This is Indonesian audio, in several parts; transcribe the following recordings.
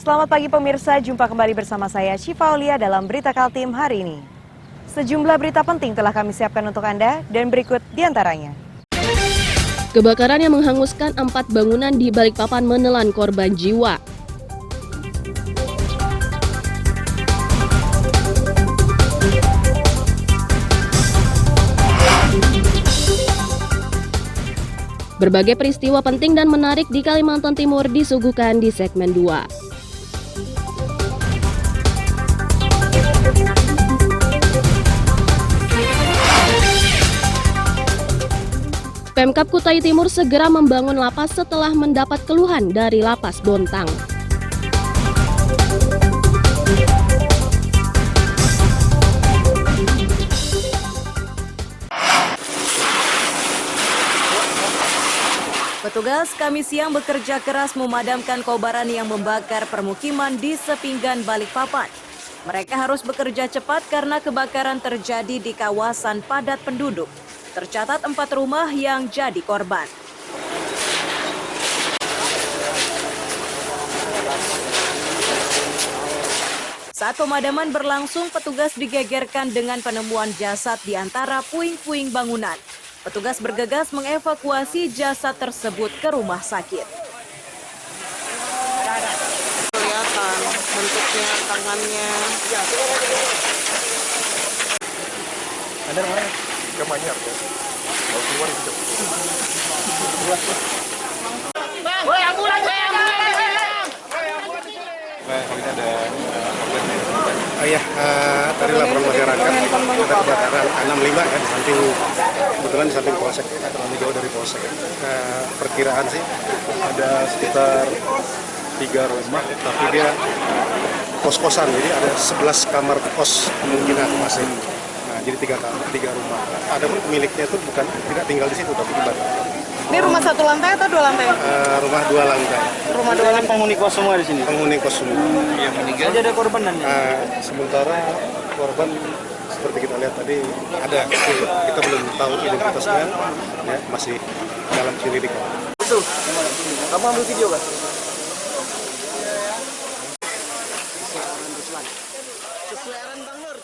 Selamat pagi pemirsa, jumpa kembali bersama saya Syifa Aulia dalam Berita Kaltim hari ini. Sejumlah berita penting telah kami siapkan untuk Anda dan berikut diantaranya. Kebakaran yang menghanguskan 4 bangunan di Balikpapan menelan korban jiwa. Berbagai peristiwa penting dan menarik di Kalimantan Timur disuguhkan di segmen 2. Pemkab Kutai Timur segera membangun lapas setelah mendapat keluhan dari Lapas Bontang. Petugas Kamis siang bekerja keras memadamkan kobaran yang membakar permukiman di Sepinggan Balikpapan. Mereka harus bekerja cepat karena kebakaran terjadi di kawasan padat penduduk. Tercatat 4 rumah yang jadi korban. Saat pemadaman berlangsung, petugas digegerkan dengan penemuan jasad di antara puing-puing bangunan. Petugas bergegas mengevakuasi jasad tersebut ke rumah sakit. Kelihatan bentuknya, tangannya. Ada mana? Kemanjar ya. Kalau keluar itu. Woi, ambulan, woi, ambulan. Nah, ini ada dari laporan masyarakat ada kebakaran 65 ya di samping, kebetulan di samping polsek, tidak terlalu jauh dari polsek. Perkiraan sih ada sekitar 3 rumah, tapi dia kos-kosan, jadi ada 11 kamar kos kemungkinan masih. Nah, jadi 3 rumah. Ada pun pemiliknya itu tidak tinggal di situ, tapi dibakar. Ini rumah 1 lantai atau 2 lantai? Rumah 2 lantai. Rumah 2 lantai. Penghuni kos semua di sini. Penghuni kos semua. Yang meninggal ada korban dan sementara korban seperti kita lihat tadi ada, kita belum tahu identitasnya, ya, masih dalam penyelidikan. Itu, kamu ambil video kan?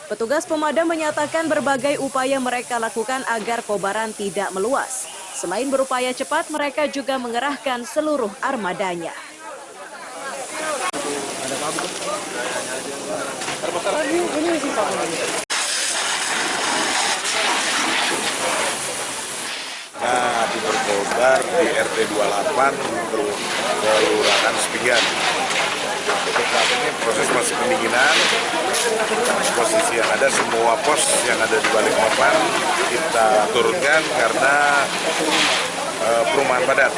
Petugas pemadam menyatakan berbagai upaya mereka lakukan agar kobaran tidak meluas. Selain berupaya cepat, mereka juga mengerahkan seluruh armadanya. Nah, berkobar di RT 28 Kelurahan Sepinggan. Untuk saat ini proses masih pendinginan. Posisi yang ada, semua pos yang ada di Balikpapan kita turunkan karena perumahan padat.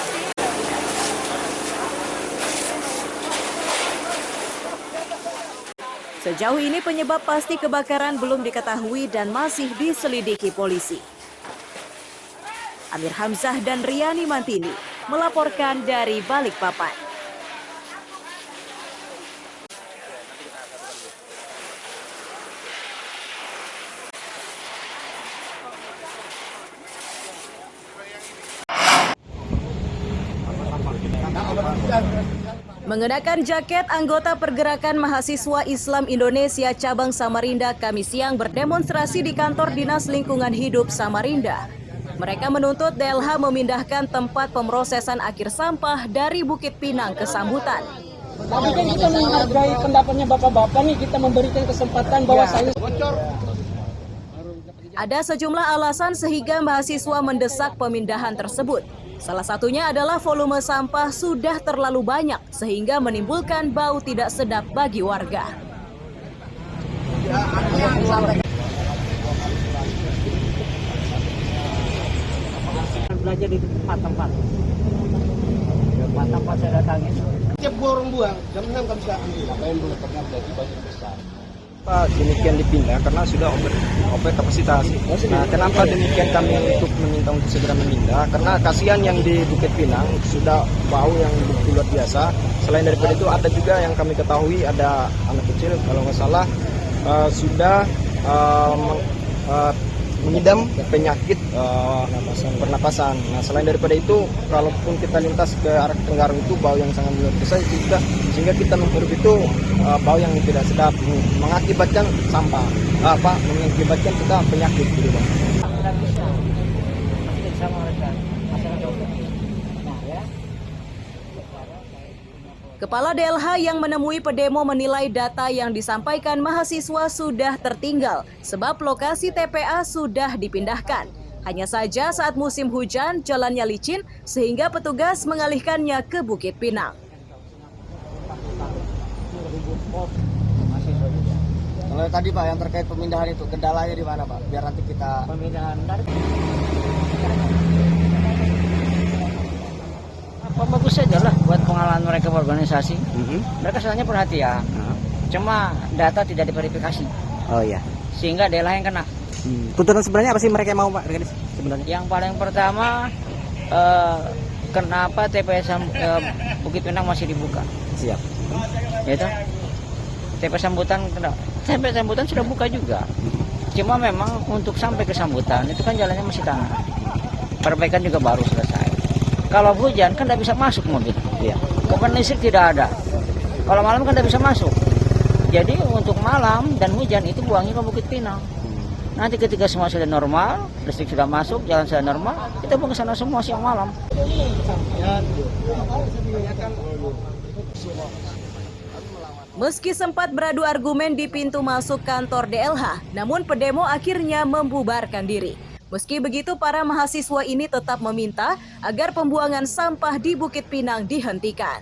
Sejauh ini penyebab pasti kebakaran belum diketahui dan masih diselidiki polisi. Amir Hamzah dan Riani Mantini melaporkan dari Balikpapan. Mengenakan jaket, anggota Pergerakan Mahasiswa Islam Indonesia Cabang Samarinda Kamis siang berdemonstrasi di kantor Dinas Lingkungan Hidup Samarinda. Mereka menuntut DLH memindahkan tempat pemrosesan akhir sampah dari Bukit Pinang ke Sambutan. Tapi kan kita menghargai pendapatnya bapak-bapak nih, kita memberikan kesempatan bahwasanya ada sejumlah alasan sehingga mahasiswa mendesak pemindahan tersebut. Salah satunya adalah volume sampah sudah terlalu banyak sehingga menimbulkan bau tidak sedap bagi warga. belajar di tempat-tempat saya datangi. Tiap orang buang, jam 6 kan bisa ambil. Apa yang belum pernah berarti banyak besar. Demikian dipindah karena sudah over kapasitas. Nah, kenapa demikian kami untuk meminta untuk segera memindah? Karena kasihan yang di Bukit Pinang sudah bau yang luar biasa. Selain daripada itu ada juga yang kami ketahui ada anak kecil kalau nggak salah sudah mengidam penyakit pernapasan. Nah, selain daripada itu, kalaupun kita lintas ke arah Tenggarong itu bau yang sangat luar biasa juga, sehingga kita menghirup itu bau yang tidak sedap, mengakibatkan sampah, mengakibatkan kita penyakit gitu bang. Kepala DLH yang menemui pedemo menilai data yang disampaikan mahasiswa sudah tertinggal sebab lokasi TPA sudah dipindahkan. Hanya saja saat musim hujan jalannya licin sehingga petugas mengalihkannya ke Bukit Pinang. Kalau tadi Pak yang terkait pemindahan itu, kendalanya di mana Pak? Biar nanti kita pemindahan bagus saja lah buat pengalaman mereka berorganisasi. Mereka sebenarnya perhatian, cuma data tidak diverifikasi. Oh iya. Sehingga DLH yang kena. Tuntutan sebenarnya apa sih mereka yang mau Pak sebenarnya? Yang paling pertama, kenapa TPS Bukit Pinang masih dibuka? Siap. Yaitu TPS Sambutan, TPS Sambutan sudah buka juga. Cuma memang untuk sampai ke Sambutan itu kan jalannya masih tanah. Perbaikan juga baru selesai. Kalau hujan kan tidak bisa masuk mobil. Iya. Papan listrik tidak ada. Kalau malam kan tidak bisa masuk. Jadi untuk malam dan hujan itu buangnya ke Bukit Pinang. Nanti ketika semua sudah normal, listrik sudah masuk, jalan sudah normal, kita buang ke sana semua siang malam. Meski sempat beradu argumen di pintu masuk kantor DLH, namun pedemo akhirnya membubarkan diri. Meski begitu, para mahasiswa ini tetap meminta agar pembuangan sampah di Bukit Pinang dihentikan.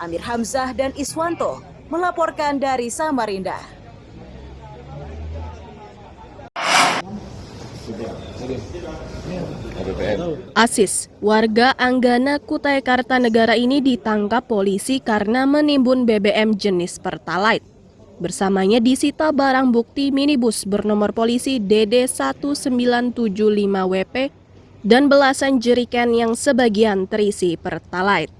Amir Hamzah dan Iswanto melaporkan dari Samarinda. Asis, warga Anggana, Kutai Kartanegara ini ditangkap polisi karena menimbun BBM jenis Pertalite. Bersamanya disita barang bukti minibus bernomor polisi DD1975WP dan belasan jeriken yang sebagian terisi Pertalite.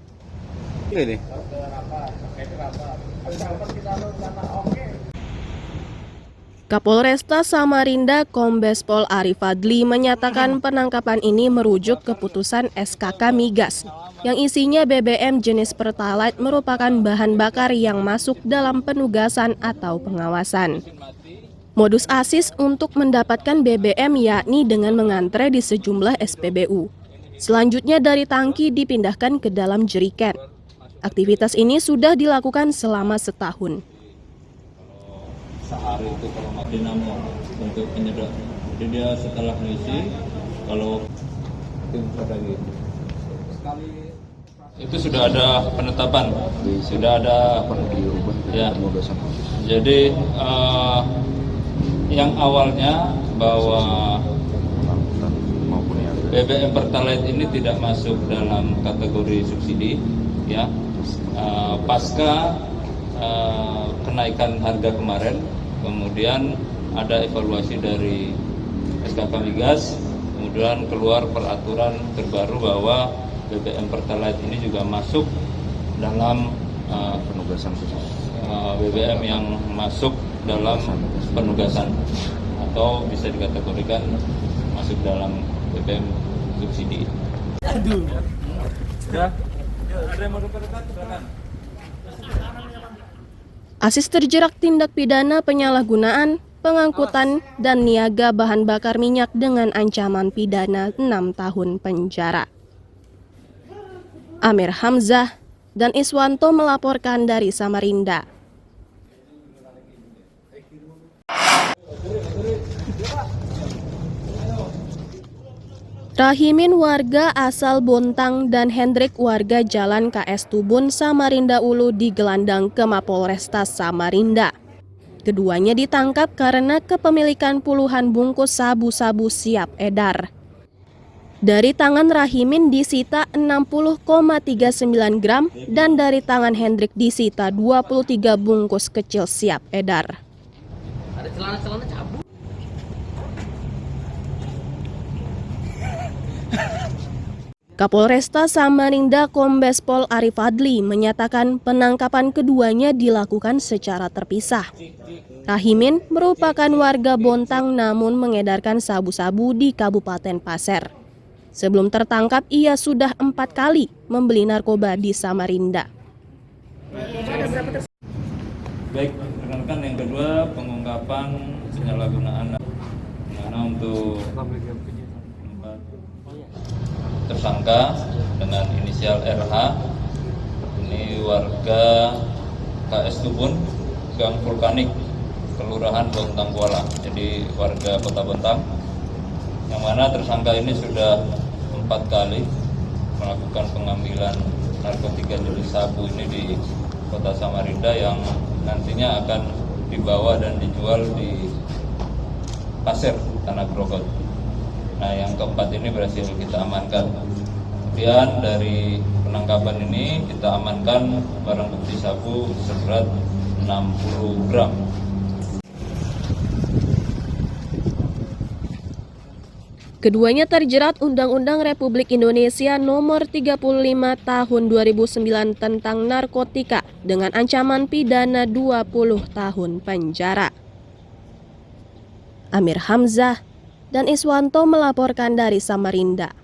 Kapolresta Samarinda Kombes Pol Arif Fadli menyatakan penangkapan ini merujuk keputusan SKK Migas yang isinya BBM jenis Pertalite merupakan bahan bakar yang masuk dalam penugasan atau pengawasan. Modus Asis untuk mendapatkan BBM yakni dengan mengantre di sejumlah SPBU. Selanjutnya dari tangki dipindahkan ke dalam jeriken. Aktivitas ini sudah dilakukan selama setahun. Sehari itu kalau dinamo untuk penyedot, jadi dia setelah ngisi kalau lagi itu sudah ada penetapan, sudah ada ya. Jadi yang awalnya bahwa BBM Pertalite ini tidak masuk dalam kategori subsidi, ya. Pasca kenaikan harga kemarin, kemudian ada evaluasi dari SKK Migas, kemudian keluar peraturan terbaru bahwa BBM Pertalite ini juga masuk dalam penugasan khusus. BBM yang masuk dalam penugasan atau bisa dikategorikan masuk dalam BBM subsidi. Aduh. Ya. Ada yang mau dekat-dekat, silakan. Asis terjerat tindak pidana penyalahgunaan, pengangkutan, dan niaga bahan bakar minyak dengan ancaman pidana 6 tahun penjara. Amir Hamzah dan Iswanto melaporkan dari Samarinda. Rahimin warga asal Bontang dan Hendrik warga Jalan KS Tubun, Samarinda Ulu digelandang ke Mapolresta Samarinda. Keduanya ditangkap karena kepemilikan puluhan bungkus sabu-sabu siap edar. Dari tangan Rahimin disita 60,39 gram dan dari tangan Hendrik disita 23 bungkus kecil siap edar. Ada celana-celana cabut. Kapolresta Samarinda Kombes Pol Arif Fadli menyatakan penangkapan keduanya dilakukan secara terpisah. Rahimin merupakan warga Bontang namun mengedarkan sabu-sabu di Kabupaten Pasir. Sebelum tertangkap, ia sudah 4 kali membeli narkoba di Samarinda. Baik, rekan-rekan, yang kedua pengungkapan penyalahgunaan untuk tersangka dengan inisial RH. Ini warga KS Tubun, Gang Vulkanik, Kelurahan Bontang Kuala, jadi warga Kota Bontang, yang mana tersangka ini sudah 4 kali melakukan pengambilan narkotika jenis sabu ini di Kota Samarinda yang nantinya akan dibawa dan dijual di Pasir, Tanah Grogot. Nah, yang keempat ini berhasil kita amankan. Kemudian dari penangkapan ini kita amankan barang bukti sabu seberat 60 gram. Keduanya terjerat Undang-Undang Republik Indonesia Nomor 35 Tahun 2009 tentang narkotika dengan ancaman pidana 20 tahun penjara. Amir Hamzah dan Iswanto melaporkan dari Samarinda.